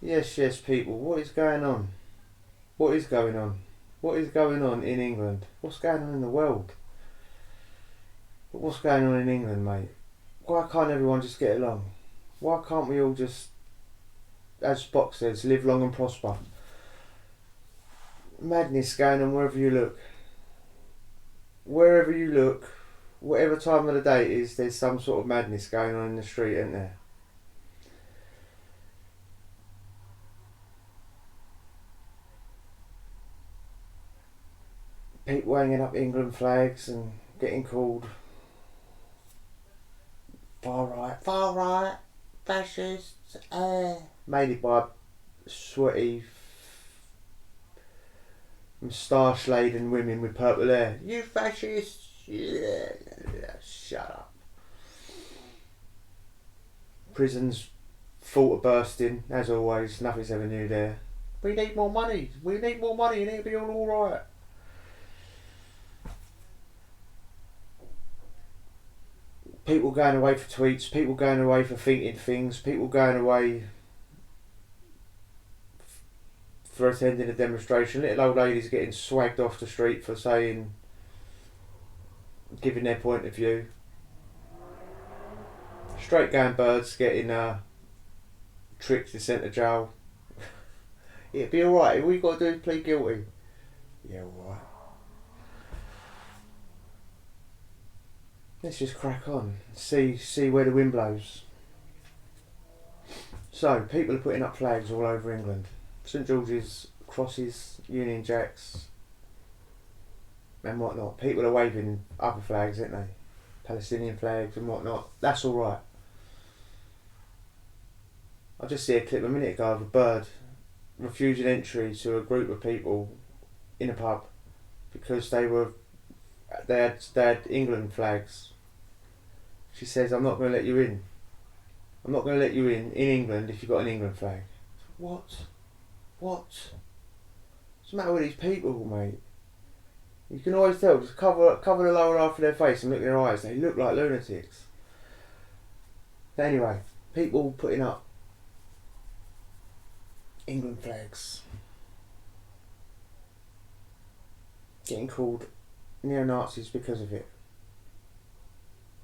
Yes, yes, people. What is going on? What is going on? What is going on in England? What's going on in the world? But what's going on in England, mate? Why can't everyone just get along? Why can't we all just, as Spock says, live long and prosper? Madness going on wherever you look. Wherever you look, whatever time of the day it is, there's some sort of madness going on in the street, isn't there? People hanging up England flags and getting called far right, fascists, mainly by sweaty, moustache-laden women with purple hair. You fascists! Yeah, shut up. Prisons full of bursting, as always. Nothing's ever new there. We need more money. We need more money, and it'll be all right. People going away for tweets. People going away for thinking things. People going away for attending a demonstration. Little old ladies getting swagged off the street for saying, giving their point of view. Straight going birds getting tricked and sent to jail. It'll be alright. All we got to do is plead guilty. Yeah, alright. Let's just crack on. See where the wind blows. So, people are putting up flags all over England. St George's, crosses, Union Jacks, and whatnot. People are waving other flags, aren't they? Palestinian flags and whatnot. That's alright. I just see a clip a minute ago of a bird refusing entry to a group of people in a pub because they had England flags. She says, I'm not going to let you in. I'm not going to let you in England if you've got an England flag. What? What's the matter with these people, mate? You can always tell, just cover the lower half of their face and look in their eyes. They look like lunatics. But anyway, people putting up England flags. Getting called neo-Nazis because of it.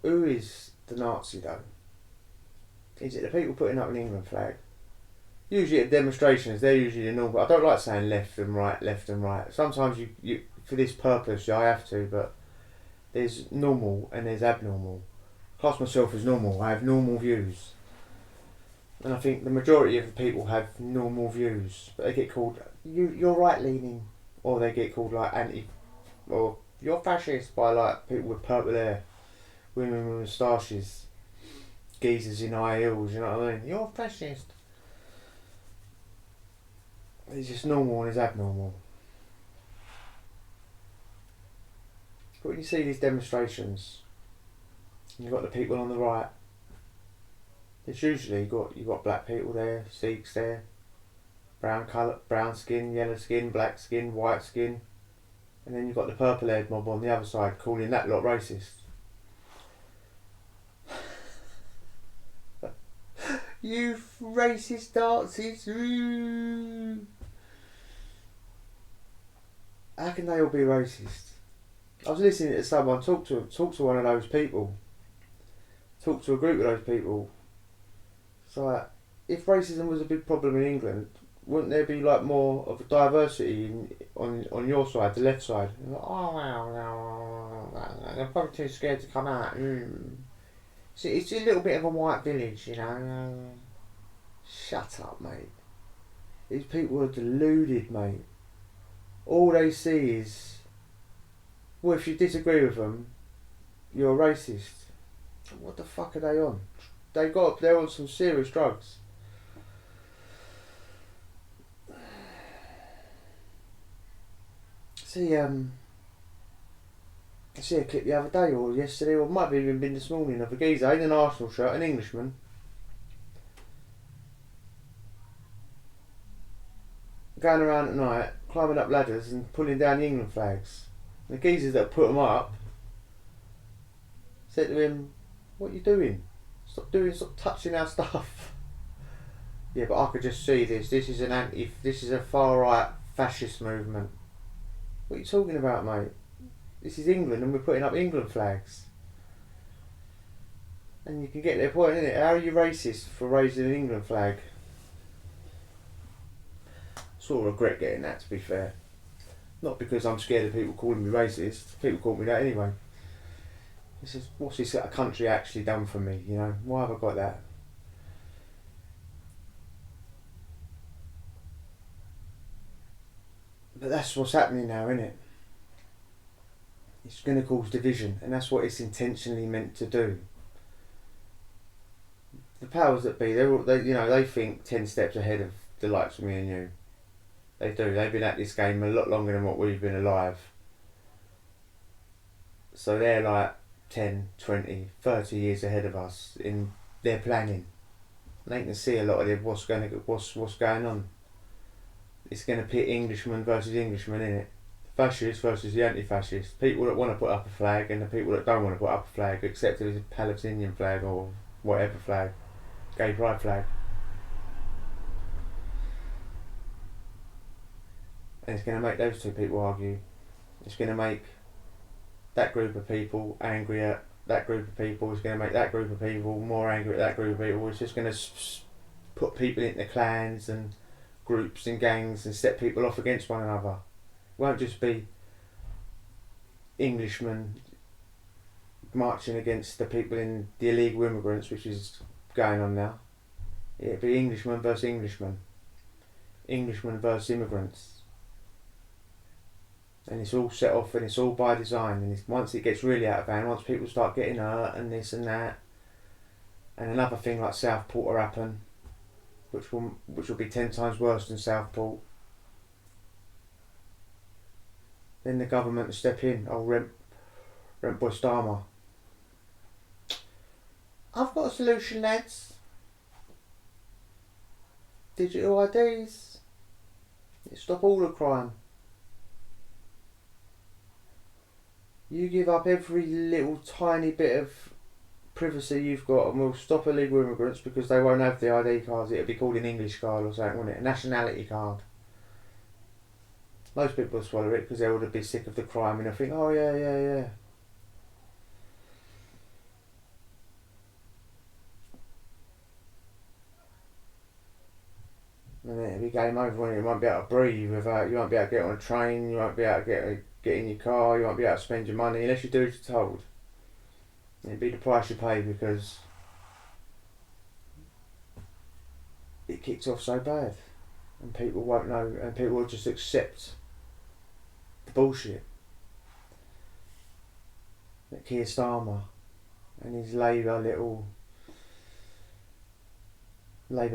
Who is the Nazi though? Is it the people putting up an England flag? Usually at demonstrations, they're usually the normal. I don't like saying left and right. Sometimes you for this purpose, I have to, but there's normal and there's abnormal. I class myself as normal. I have normal views. And I think the majority of the people have normal views, but they get called, you're right leaning, or they get called like anti, or you're fascist by like people with purple hair, women with moustaches, geezers in high heels, you know what I mean? You're fascist. It's just normal and it's abnormal. But when you see these demonstrations, and you've got the people on the right, it's usually you've got black people there, Sikhs there, brown skin, yellow skin, black skin, white skin, and then you've got the purple haired mob on the other side calling that lot racist. You racist Nazis! How can they all be racist? I was listening to someone talk to one of those people, talk to a group of those people. It's like, if racism was a big problem in England, wouldn't there be like more of a diversity on your side, the left side? And like, they're probably too scared to come out. It's a little bit of a white village, you know. Shut up, mate. These people are deluded, mate. All they see is, well, if you disagree with them, you're a racist. What the fuck are they on? They're on some serious drugs. I see a clip the other day or yesterday, or it might have even been this morning, of a geezer in an Arsenal shirt, an Englishman, going around at night, climbing up ladders and pulling down the England flags. And the geezers that put them up said to him, "What are you doing? Stop touching our stuff. Yeah, but I could just see this. This is a far right fascist movement. What are you talking about, mate? This is England, and we're putting up England flags. And you can get their point, innit? How are you racist for raising an England flag? Sort of regret getting that, to be fair. Not because I'm scared of people calling me racist. People call me that anyway. It's just, what's this country actually done for me? You know, why have I got that? But that's what's happening now, isn't it? It's going to cause division, and that's what it's intentionally meant to do. The powers that be, they think 10 steps ahead of the likes of me and you. They do. They've been at this game a lot longer than what we've been alive. So they're like 10, 20, 30 years ahead of us in their planning. They can see a lot of what's going on. It's going to pit Englishmen versus Englishmen, innit? Fascists versus the anti-fascists. People that want to put up a flag and the people that don't want to put up a flag, except if it's a Palestinian flag or whatever flag, gay pride flag. And it's going to make those two people argue. It's going to make that group of people angry at that group of people. It's going to make that group of people more angry at that group of people. It's just going to put people into clans and groups and gangs and set people off against one another. It won't just be Englishmen marching against the people in the illegal immigrants, which is going on now. It'll be Englishmen versus Englishmen. Englishmen versus immigrants. And it's all set off and it's all by design. And once it gets really out of hand, once people start getting hurt and this and that, and another thing like Southport will happen, which will be 10 times worse than Southport. Then the government will step in. Oh, Rent Boy Starmer. I've got a solution, lads. Digital IDs. It'll stop all the crime. You give up every little tiny bit of privacy you've got and we'll stop illegal immigrants because they won't have the ID cards. It'll be called an English card or something, won't it? A nationality card. Most people will swallow it because they'll be sick of the crime and they'll think, oh yeah. And then it'll be game over when you won't be able to breathe without, you won't be able to get on a train, you won't be able to get in your car, you won't be able to spend your money unless you do as you're told. It'd be the price you pay because it kicks off so bad and people won't know and people will just accept the bullshit that Keir Starmer and his Labour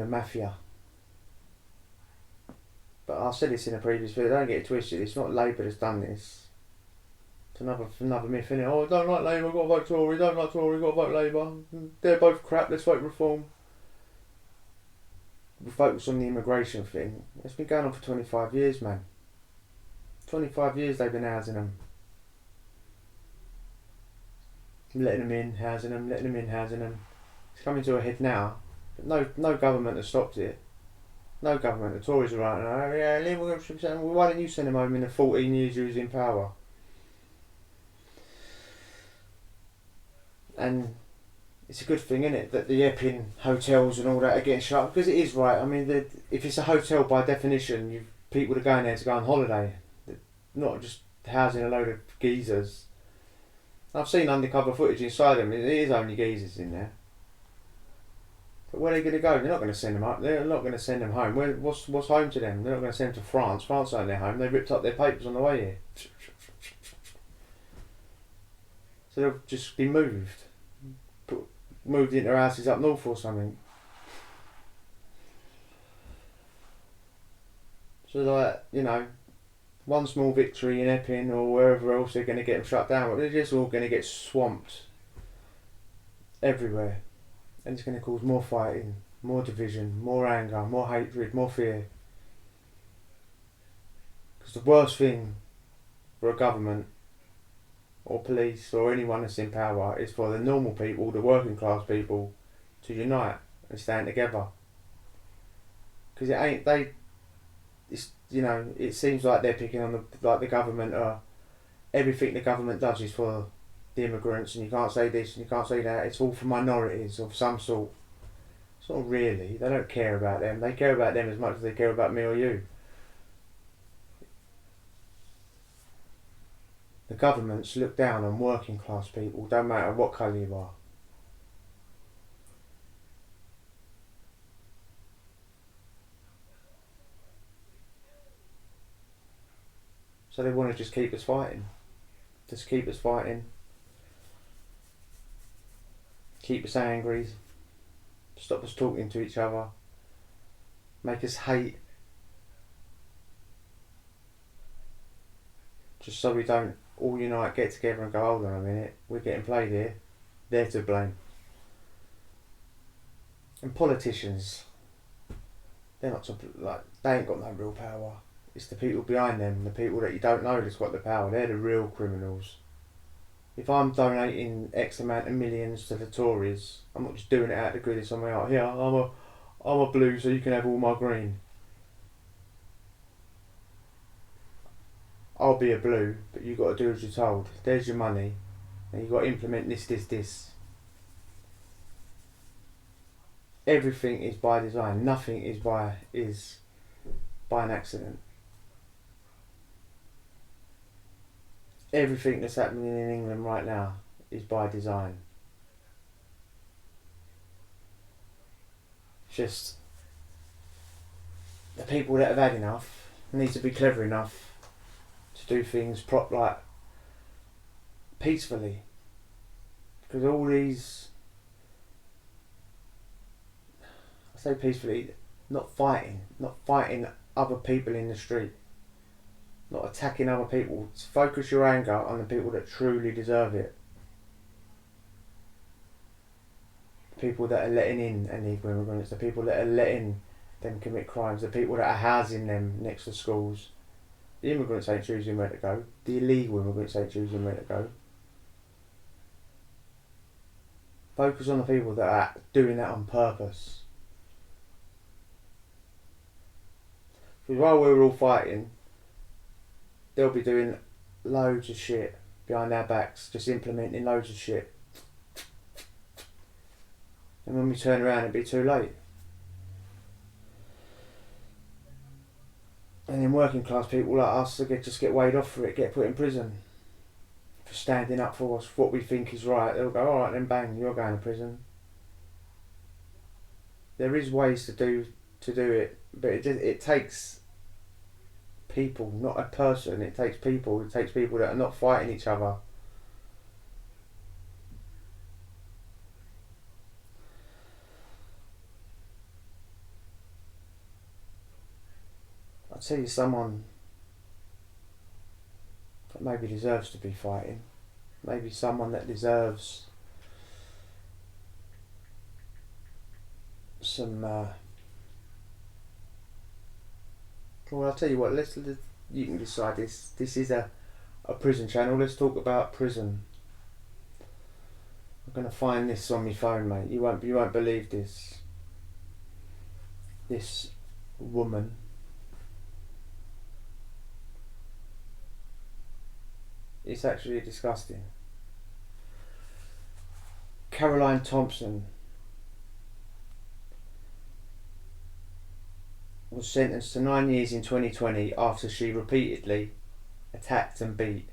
mafia. But I said this in a previous video, don't get it twisted, it's not Labour that's done this. It's another myth, innit? Oh, don't like Labour, got to vote Tory, don't like Tory, got to vote Labour. They're both crap, let's vote Reform. We focus on the immigration thing. It's been going on for 25 years, man. 25 years they've been housing them. Letting them in, housing them, letting them in, housing them. It's coming to a head now. But no government has stopped it. No government. The Tories are right now. Oh, yeah, why don't you send them home in the 14 years you was in power? And it's a good thing, isn't it, that the Epping hotels and all that are getting shut, because it is right. I mean, if it's a hotel by definition, people are going there to go on holiday, not just housing a load of geezers. I've seen undercover footage inside them. It is only geezers in there. But where are they going to go? They're not going to send them up. They're not going to send them home. What's home to them? They're not going to send them to France. France aren't their home. They ripped up their papers on the way here. So they'll just be moved into their houses up north or something. So like, you know, one small victory in Epping or wherever else they're going to get them shut down, but they're just all going to get swamped everywhere. And it's going to cause more fighting, more division, more anger, more hatred, more fear. Because the worst thing for a government or police or anyone that's in power is for the normal people, the working class people, to unite and stand together. because it ain't they. It's, you know, it seems like they're picking on the government, or everything the government does is for the immigrants, and you can't say this and you can't say that. It's all for minorities of some sort. It's not really. They don't care about them. They care about them as much as they care about me or you. The governments look down on working class people, don't matter what colour you are. So they want to just keep us fighting. Just keep us fighting. Keep us angry. Stop us talking to each other. Make us hate. Just so we don't all unite, get together and go, hold on a minute, we're getting played here. They're to blame. And politicians, they're not to, like, they ain't got no real power. It's the people behind them, the people that you don't know that's got the power. They're the real criminals. If I'm donating X amount of millions to the Tories, I'm not just doing it out of the goodness of my heart. Here, I'm a blue, so you can have all my green. I'll be a blue, but you've got to do as you're told. There's your money, and you've got to implement this. Everything is by design. Nothing is by an accident. Everything that's happening in England right now is by design. Just the people that have had enough need to be clever enough to do things peacefully, because all these, I say peacefully, not fighting other people in the street, not attacking other people. Focus your anger on the people that truly deserve it. People that are letting in illegal immigrants, the people that are letting them commit crimes, the people that are housing them next to schools. The immigrants ain't choosing where to go. The illegal immigrants ain't choosing where to go. Focus on the people that are doing that on purpose. Because while we're all fighting, they'll be doing loads of shit behind our backs, just implementing loads of shit. And when we turn around, it'll be too late. And then working class people like us just get weighed off for it, get put in prison for standing up for us, what we think is right. They'll go, alright then, bang, you're going to prison. There is ways to do it, but it takes people, not a person. It takes people. It takes people that are not fighting each other. I'll tell you someone that maybe deserves to be fighting. Maybe someone that deserves some. Well, I'll tell you what. You can decide this. This is a prison channel. Let's talk about prison. I'm gonna find this on my phone, mate. You won't believe this. This woman. It's actually disgusting. Caroline Thompson was sentenced to 9 years in 2020 after she repeatedly attacked and beat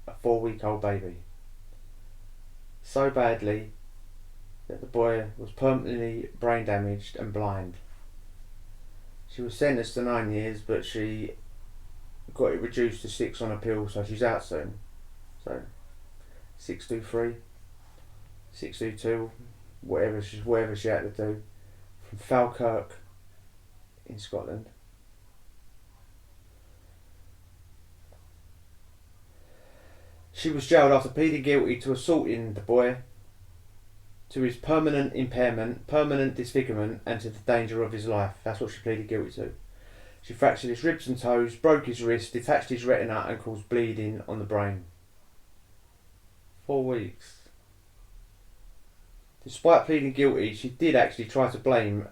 a 4-week-old baby. So badly that the boy was permanently brain damaged and blind. She was sentenced to 9 years, but she got it reduced to 6 on appeal, so she's out soon. So 623, 622, whatever she had to do, from Falkirk in Scotland. She was jailed after pleading guilty to assaulting the boy, to his permanent impairment, permanent disfigurement, and to the danger of his life. That's what she pleaded guilty to. She fractured his ribs and toes, broke his wrist, detached his retina, and caused bleeding on the brain. 4 weeks. Despite pleading guilty, she did actually try to blame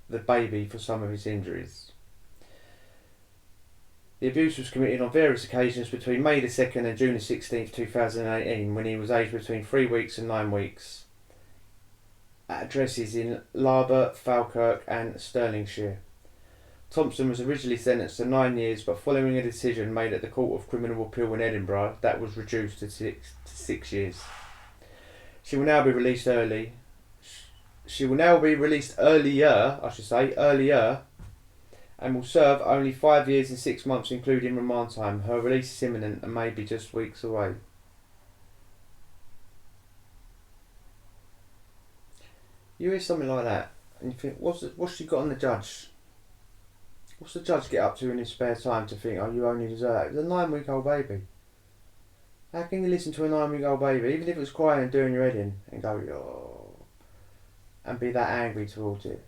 the baby for some of his injuries. The abuse was committed on various occasions between May the 2nd and June the 16th, 2018, when he was aged between 3 weeks and 9 weeks, at addresses in Larber, Falkirk and Stirlingshire. Thompson was originally sentenced to 9 years, but following a decision made at the Court of Criminal Appeal in Edinburgh, that was reduced to 6 years. She will now be released earlier, and will serve only 5 years and 6 months, including remand time. Her release is imminent and may be just weeks away. You hear something like that, and you think, what's she got on the judge? What's the judge get up to in his spare time to think, oh, you only deserve that? It's a 9-week-old baby. How can you listen to a 9-week-old baby, even if it was crying and doing your head in, and go, oh, and be that angry towards it?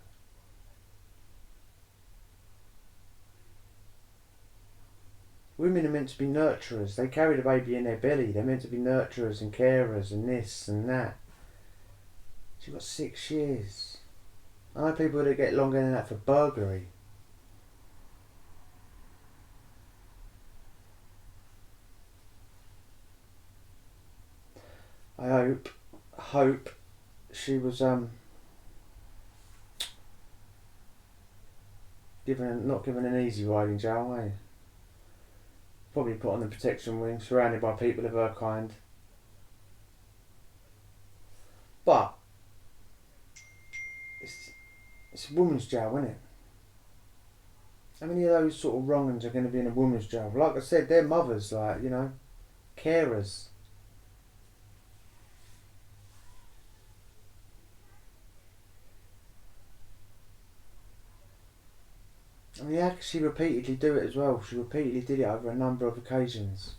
Women are meant to be nurturers. They carry the baby in their belly. They're meant to be nurturers and carers and this and that. She got 6 years. I know people that get longer than that for burglary. I hope she was not given an easy ride in jail, eh? Probably put on the protection wing, surrounded by people of her kind. But it's a woman's jail, isn't it? How many of those sort of wrong uns are going to be in a woman's jail? Like I said, they're mothers, like, you know, carers. I mean, how could she repeatedly do it as well? She repeatedly did it over a number of occasions.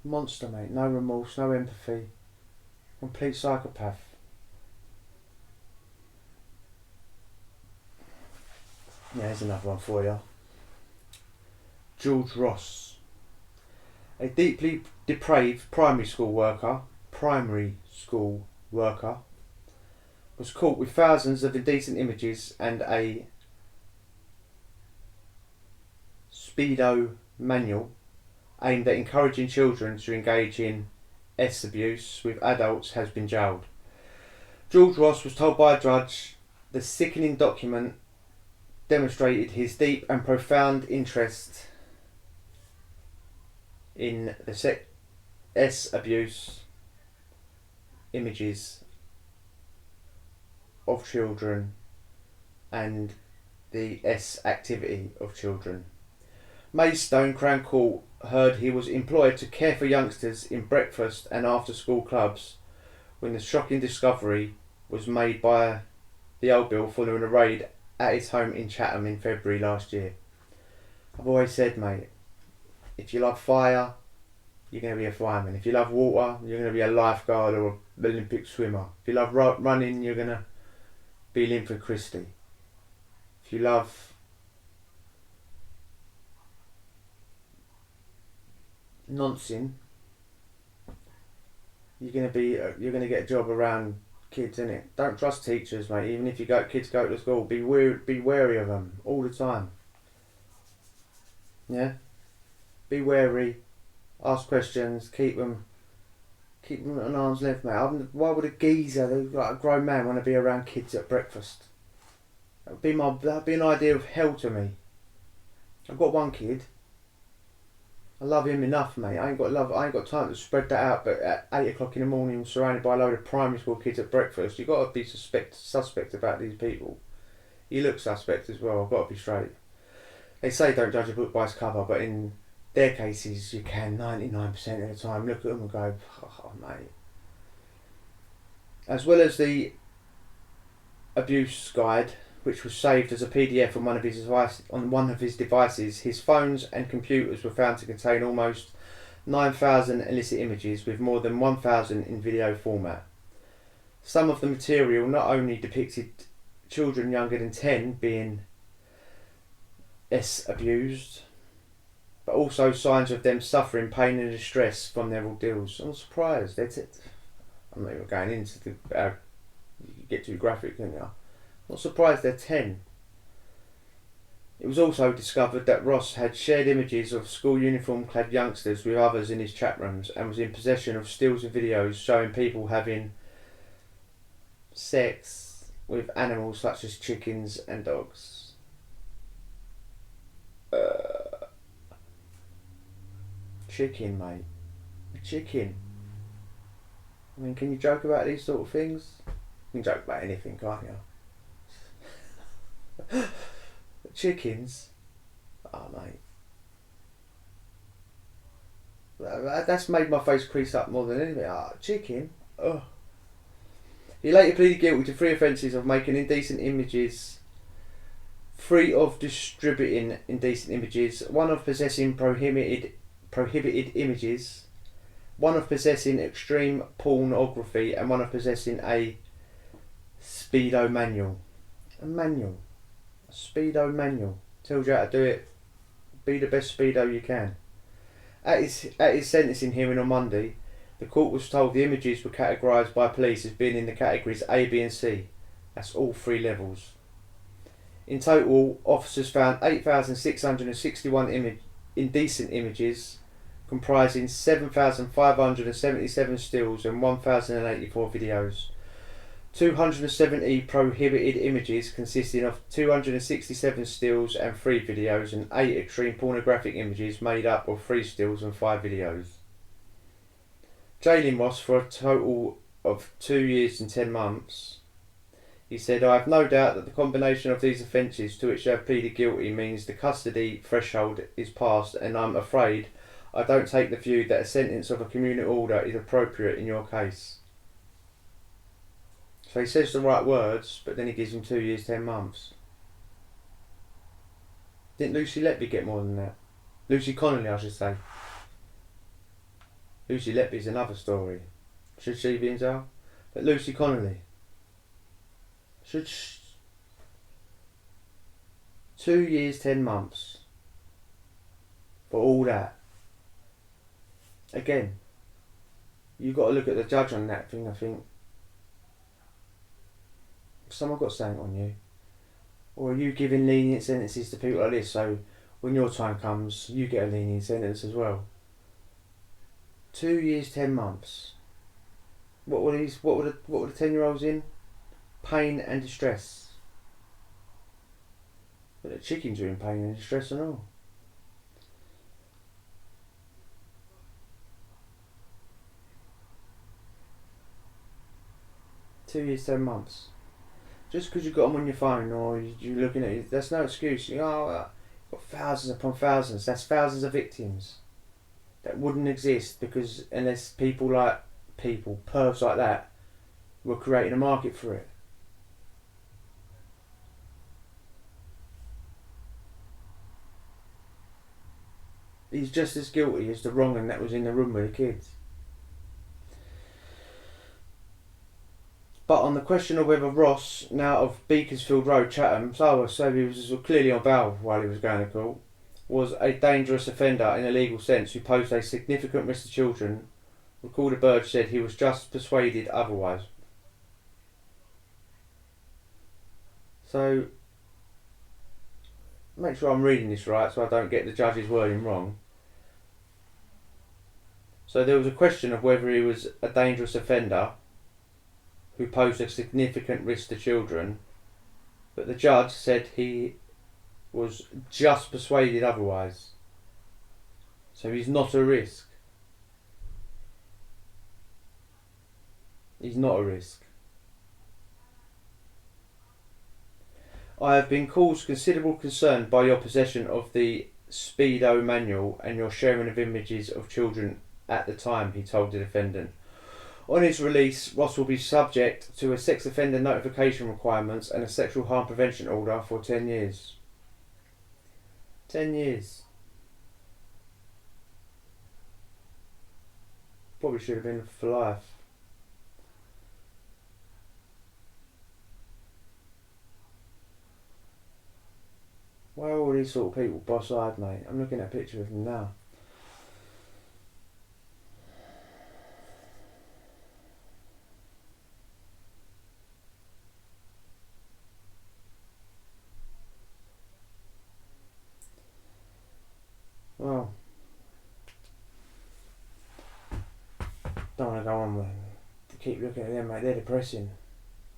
Monster, mate. No remorse, no empathy. Complete psychopath. Yeah, here's another one for you. George Ross. A deeply depraved primary school worker was caught with thousands of indecent images and a Speedo manual aimed at encouraging children to engage in abuse with adults has been jailed. George Ross was told by a judge the sickening document demonstrated his deep and profound interest in the abuse images of children and the activity of children. Maidstone Crown Court heard he was employed to care for youngsters in breakfast and after school clubs when the shocking discovery was made by the old Bill following a raid at his home in Chatham in February last year. I've always said, mate, if you love fire, you're going to be a fireman. If you love water, you're going to be a lifeguard or an Olympic swimmer. If you love running, you're going to be Linford Christie. If you love nonsense, you're going to get a job around kids, innit? Don't trust teachers, mate. Even if kids go to school, be wary of them all the time. Yeah, be wary. Ask questions. Keep them at an arm's length, mate. Why would a geezer, like a grown man, want to be around kids at breakfast? That'd be an idea of hell to me. I've got one kid. I love him enough, mate. I ain't got time to spread that out. But at 8 o'clock in the morning, surrounded by a load of primary school kids at breakfast, you've got to be suspect about these people. You look suspect as well. I've got to be straight. They say don't judge a book by its cover, but in their cases, you can 99% of the time. Look at them and go, oh, mate. As well as the abuse guide, which was saved as a PDF on one of his devices, his phones and computers were found to contain almost 9,000 illicit images, with more than 1,000 in video format. Some of the material not only depicted children younger than 10 being abused, but also signs of them suffering pain and distress from their ordeals. I'm not surprised. I'm not even going into you get too graphic, can you? I'm Not surprised they're 10. It was also discovered that Ross had shared images of school uniform clad youngsters with others in his chat rooms and was in possession of stills and videos showing people having sex with animals such as chickens and dogs. Chicken, mate. A chicken. I mean, can you joke about these sort of things? You can joke about anything, can't you? Chickens? Oh, mate. That's made my face crease up more than anything. Chicken? Ugh. He later pleaded guilty to 3 offences of making indecent images, 3 of distributing indecent images, 1 of possessing prohibited images, 1 of possessing extreme pornography, and 1 of possessing a speedo manual. A manual. A speedo manual. Tells you how to do it. Be the best speedo you can. At his sentencing hearing on Monday, the court was told the images were categorised by police as being in the categories A, B and C. That's all 3 levels. In total, officers found 8,661 indecent images, comprising 7,577 stills and 1,084 videos. 270 prohibited images consisting of 267 stills and 3 videos, and 8 extreme pornographic images made up of 3 stills and 5 videos. Jailing Ross for a total of 2 years and 10 months. He said, "I have no doubt that the combination of these offences to which you have pleaded guilty means the custody threshold is passed, and I'm afraid I don't take the view that a sentence of a community order is appropriate in your case." So he says the right words, but then he gives him 2 years, 10 months. Didn't Lucy Letby get more than that? Lucy Connolly, I should say. Lucy Letby's another story. Should she be in jail? But Lucy Connolly. 2 years, 10 months. For all that. Again, you've got to look at the judge on that thing, I think. Someone got something on you. Or are you giving lenient sentences to people like this, so when your time comes, you get a lenient sentence as well? 2 years, 10 months. What were the 10-year-olds in? Pain and distress. But the chickens are in pain and distress and all. Two years, 10 months. Just because you've got them on your phone or you're looking at it, that's no excuse. You've got thousands upon thousands. That's thousands of victims that wouldn't exist because unless pervs like that, were creating a market for it. He's just as guilty as the wrong one that was in the room with the kids. But on the question of whether Ross, now of Beaconsfield Road, Chatham, so he was clearly on bail while he was going to court, was a dangerous offender in a legal sense who posed a significant risk to children, Recorder Burge said he was just persuaded otherwise. So, make sure I'm reading this right so I don't get the judge's wording wrong. So there was a question of whether he was a dangerous offender who posed a significant risk to children, but the judge said he was just persuaded otherwise. So he's not a risk. He's not a risk. I have been caused considerable concern by your possession of the Speedo manual and your sharing of images of children at the time, he told the defendant. On his release, Ross will be subject to a sex offender notification requirements and a sexual harm prevention order for 10 years. 10 years. Probably should have been for life. Why are all these sort of people boss-eyed, mate? I'm looking at a picture of them now. Well, don't want to go on with to keep looking at them, mate. They're depressing.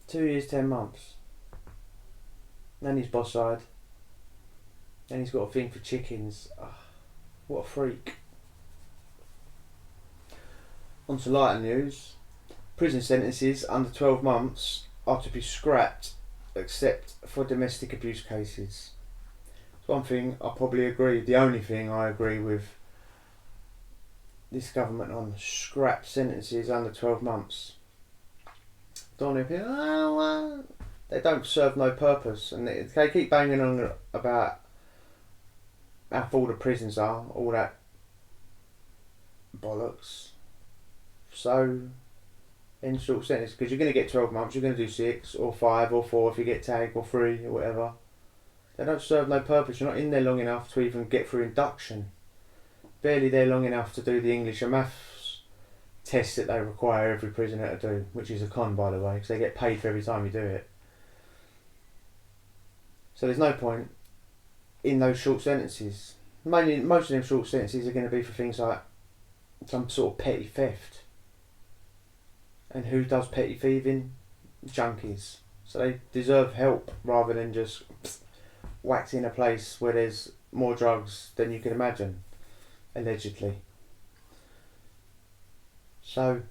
2 years, 10 months. Then he's boss side. Then he's got a thing for chickens. Oh, what a freak. On to lighter news. Prison sentences under 12 months are to be scrapped except for domestic abuse cases. It's one thing I probably agree, the only thing I agree with this government on, scrap sentences under 12 months. Don't want to be, they don't serve no purpose, and they keep banging on about how full the prisons are, all that bollocks. So, in short sentence, because you're going to get 12 months, you're going to do 6 or 5 or 4 if you get tagged, or 3 or whatever. They don't serve no purpose. You're not in there long enough to even get through induction. Barely there long enough to do the English and maths test that they require every prisoner to do, which is a con, by the way, because they get paid for every time you do it. So there's no point in those short sentences. Most of them short sentences are going to be for things like some sort of petty theft. And who does petty thieving? Junkies. So they deserve help rather than just whacked in a place where there's more drugs than you can imagine, allegedly. So,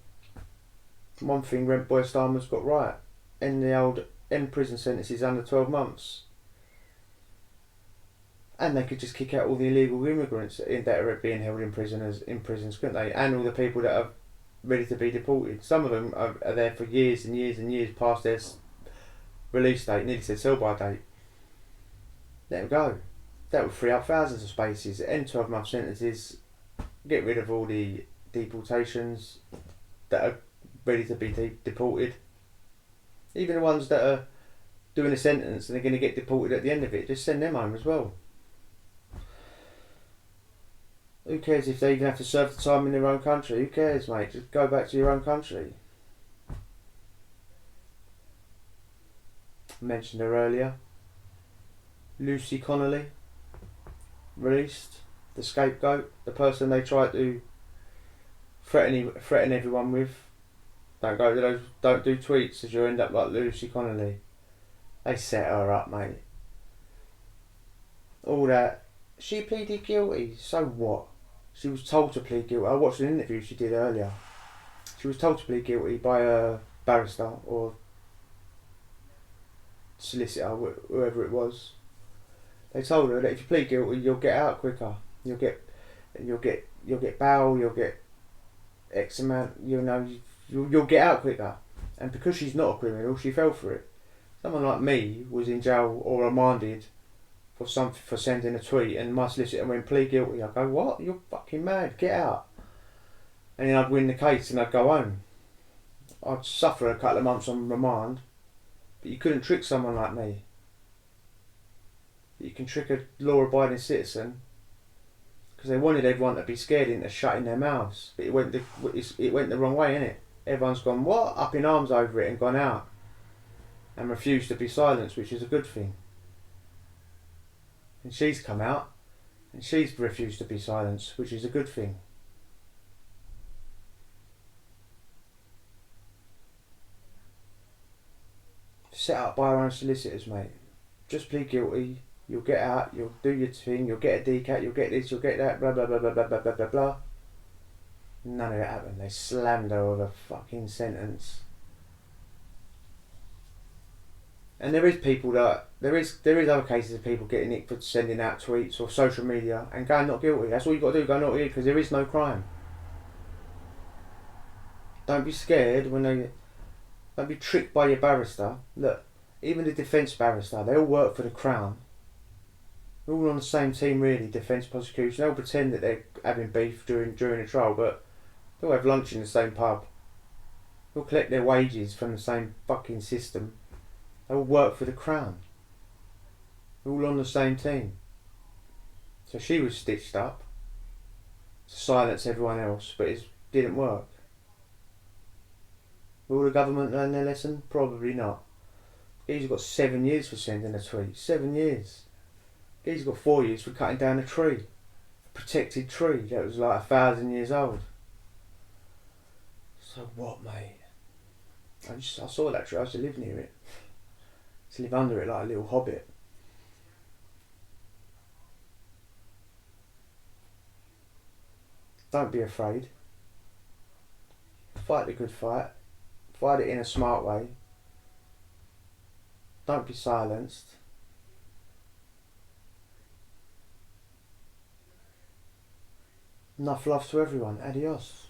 one thing Rent Boy Starmer's got right. End prison sentences under 12 months. And they could just kick out all the illegal immigrants that are being held in prisons, couldn't they? And all the people that are ready to be deported. Some of them are there for years and years and years past their release date, nearly said sell by date. Let them go. That would free up thousands of spaces. End 12-month sentences. Get rid of all the deportations that are ready to be deported. Even the ones that are doing a sentence and they're going to get deported at the end of it, just send them home as well. Who cares if they even have to serve the time in their own country? Who cares, mate? Just go back to your own country. I mentioned her earlier. Lucy Connolly, released. The scapegoat, the person they tried to threaten everyone with. Don't go to those. Don't do tweets, as you end up like Lucy Connolly. They set her up, mate. All that. She pleaded guilty. So what? She was told to plead guilty. I watched an interview she did earlier. She was told to plead guilty by a barrister or solicitor, whoever it was. They told her that if you plead guilty, you'll get out quicker. You'll get bail. You'll get X amount. You'll get out quicker. And because she's not a criminal, she fell for it. Someone like me was in jail or remanded for sending a tweet, and my solicitor went plead guilty. I go, what? You're fucking mad. Get out. And then I'd win the case and I'd go home. I'd suffer a couple of months on remand, but you couldn't trick someone like me. You can trick a law-abiding citizen because they wanted everyone to be scared into shutting their mouths. But it went the wrong way, innit? Everyone's gone what? Up in arms over it and gone out and refused to be silenced, which is a good thing. And she's come out and she's refused to be silenced, which is a good thing. Set up by our own solicitors, mate. Just plead guilty. You'll get out, you'll do your thing, you'll get a decat, you'll get this, you'll get that, blah blah blah blah blah blah blah blah blah. None of it happened. They slammed her with a fucking sentence. And there is other cases of people getting nicked for sending out tweets or social media and going not guilty. That's all you got to do, go not guilty, because there is no crime. Don't be scared don't be tricked by your barrister. Look, even the defence barrister, they all work for the Crown. We're all on the same team, really, defence, prosecution. They'll pretend that they're having beef during a trial, but they'll have lunch in the same pub. They'll collect their wages from the same fucking system. They all work for the Crown. We're all on the same team. So she was stitched up to silence everyone else, but it didn't work. Will the government learn their lesson? Probably not. He's got 7 years for sending a tweet. 7 years. He's got 4 years for cutting down a tree. protected tree that was like 1,000 years old. So what, mate? I saw that tree. I used to live near it. I used to live under it like a little hobbit. Don't be afraid. Fight the good fight. Fight it in a smart way. Don't be silenced. Enough love to everyone. Adios.